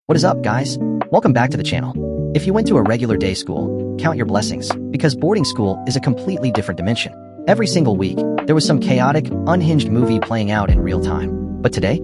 What is up, guys? Welcome back to the channel. If you went to a regular day school, count your blessings, because boarding school is a completely different dimension. Every single week, there was some chaotic, unhinged movie playing out in real time. But today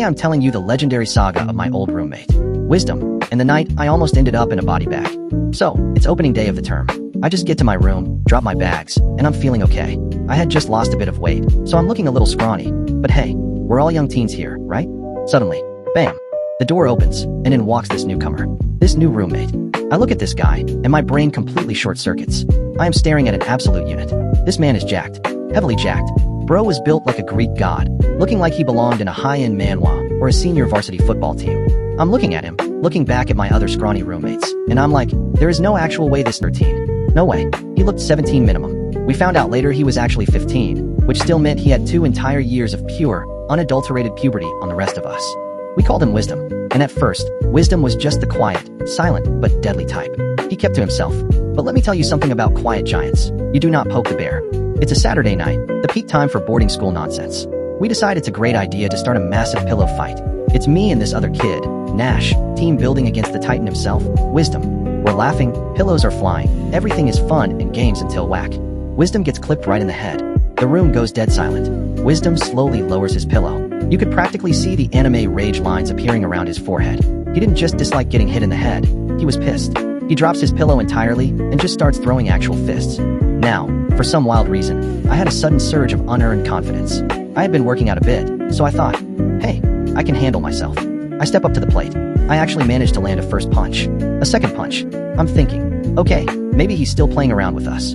I'm telling you the legendary saga of my old roommate, Wisdom, and the night I almost ended up in a body bag. So, it's opening day of the term. I just get to my room, drop my bags, and I'm feeling okay. I had just lost a bit of weight, so I'm looking a little scrawny. But hey, we're all young teens here, right? Suddenly, bam! The door opens, and in walks this newcomer, this new roommate. I look at this guy, and my brain completely short-circuits. I am staring at an absolute unit. This man is jacked, heavily jacked. Bro was built like a Greek god, looking like he belonged in a high-end manhwa or a senior varsity football team. I'm looking at him, looking back at my other scrawny roommates, and I'm like, there is no actual way this 13. No way. He looked 17 minimum. We found out later he was actually 15, which still meant he had 2 entire years of pure, unadulterated puberty on the rest of us. We called him Wisdom, and at first, Wisdom was just the quiet, silent, but deadly type. He kept to himself. But let me tell you something about quiet giants. You do not poke the bear. It's a Saturday night, the peak time for boarding school nonsense. We decide it's a great idea to start a massive pillow fight. It's me and this other kid, Nash, team building against the titan himself, Wisdom. We're laughing, pillows are flying, everything is fun and games until whack. Wisdom gets clipped right in the head. The room goes dead silent. Wisdom slowly lowers his pillow. You could practically see the anime rage lines appearing around his forehead. He didn't just dislike getting hit in the head, he was pissed. He drops his pillow entirely and just starts throwing actual fists. Now, for some wild reason, I had a sudden surge of unearned confidence. I had been working out a bit, so I thought, hey, I can handle myself. I step up to the plate. I actually managed to land a first punch. A second punch. I'm thinking, okay, maybe he's still playing around with us.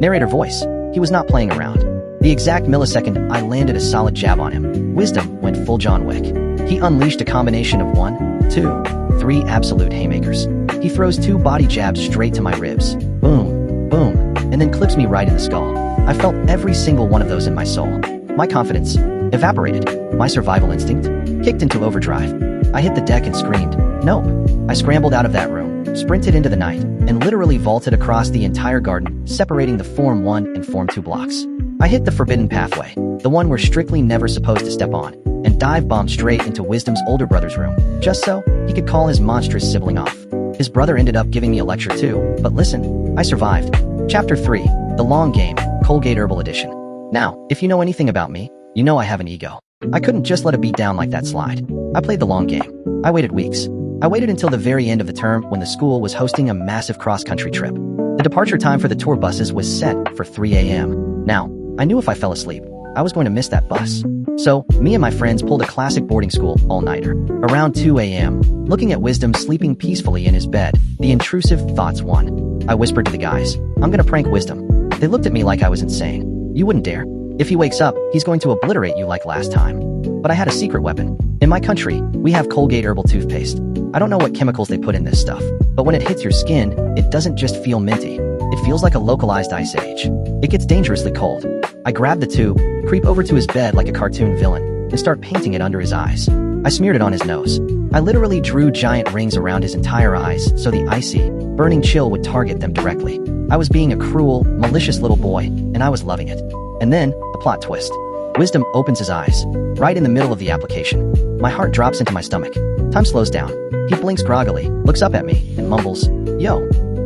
Narrator voice. He was not playing around. The exact millisecond I landed a solid jab on him, Wisdom went full John Wick. He unleashed a combination of 1, 2, 3 absolute haymakers. He throws 2 body jabs straight to my ribs. Boom, boom, and then clips me right in the skull. I felt every single one of those in my soul. My confidence evaporated. My survival instinct kicked into overdrive. I hit the deck and screamed, nope. I scrambled out of that room, sprinted into the night, and literally vaulted across the entire garden, separating the Form 1 and Form 2 blocks. I hit the forbidden pathway, the one we're strictly never supposed to step on, and dive-bombed straight into Wisdom's older brother's room, just so he could call his monstrous sibling off. His brother ended up giving me a lecture too, but listen, I survived. Chapter 3, The Long Game, Colgate Herbal Edition. Now, if you know anything about me, you know I have an ego. I couldn't just let a beat down like that slide. I played the long game. I waited weeks. I waited until the very end of the term when the school was hosting a massive cross-country trip. The departure time for the tour buses was set for 3 a.m. Now, I knew if I fell asleep, I was going to miss that bus. So, me and my friends pulled a classic boarding school all-nighter. Around 2 a.m., looking at Wisdom sleeping peacefully in his bed, the intrusive thoughts won. I whispered to the guys, I'm gonna prank Wisdom. They looked at me like I was insane. You wouldn't dare. If he wakes up, he's going to obliterate you like last time. But I had a secret weapon. In my country, we have Colgate herbal toothpaste. I don't know what chemicals they put in this stuff, but when it hits your skin, it doesn't just feel minty. It feels like a localized ice age. It gets dangerously cold. I grab the tube, creep over to his bed like a cartoon villain, and start painting it under his eyes. I smeared it on his nose. I literally drew giant rings around his entire eyes so the icy, burning chill would target them directly. I was being a cruel, malicious little boy, and I was loving it. And then, the plot twist. Wisdom opens his eyes, right in the middle of the application. My heart drops into my stomach. Time slows down. He blinks groggily, looks up at me, and mumbles, yo,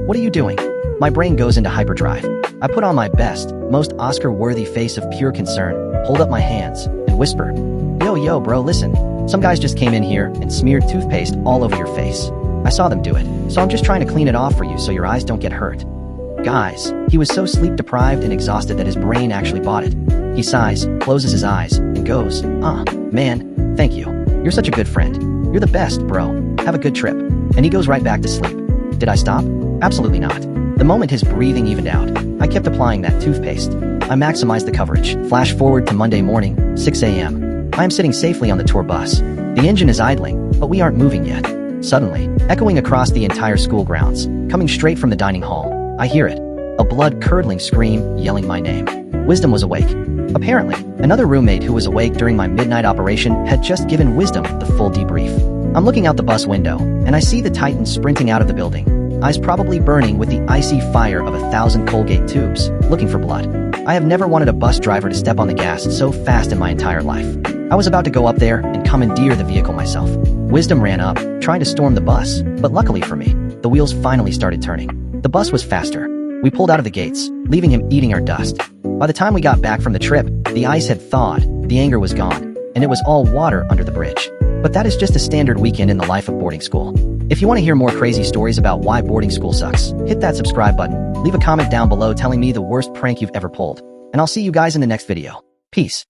what are you doing? My brain goes into hyperdrive. I put on my best, most Oscar-worthy face of pure concern, hold up my hands, and whisper, yo bro, listen. Some guys just came in here and smeared toothpaste all over your face. I saw them do it, so I'm just trying to clean it off for you so your eyes don't get hurt. Guys, he was so sleep-deprived and exhausted that his brain actually bought it. He sighs, closes his eyes, and goes, man, thank you. You're such a good friend. You're the best, bro. Have a good trip. And he goes right back to sleep. Did I stop? Absolutely not. The moment his breathing evened out, I kept applying that toothpaste. I maximized the coverage. Flash forward to Monday morning, 6 a.m. I am sitting safely on the tour bus. The engine is idling, but we aren't moving yet. Suddenly, echoing across the entire school grounds, coming straight from the dining hall, I hear it. A blood-curdling scream, yelling my name. Wisdom was awake. Apparently, another roommate who was awake during my midnight operation had just given Wisdom the full debrief. I'm looking out the bus window, and I see the Titan sprinting out of the building, eyes probably burning with the icy fire of 1,000 Colgate tubes, looking for blood. I have never wanted a bus driver to step on the gas so fast in my entire life. I was about to go up there and commandeer the vehicle myself. Wisdom ran up, trying to storm the bus, but luckily for me, the wheels finally started turning. The bus was faster. We pulled out of the gates, leaving him eating our dust. By the time we got back from the trip, the ice had thawed, the anger was gone, and it was all water under the bridge. But that is just a standard weekend in the life of boarding school. If you want to hear more crazy stories about why boarding school sucks, hit that subscribe button, leave a comment down below telling me the worst prank you've ever pulled, and I'll see you guys in the next video. Peace.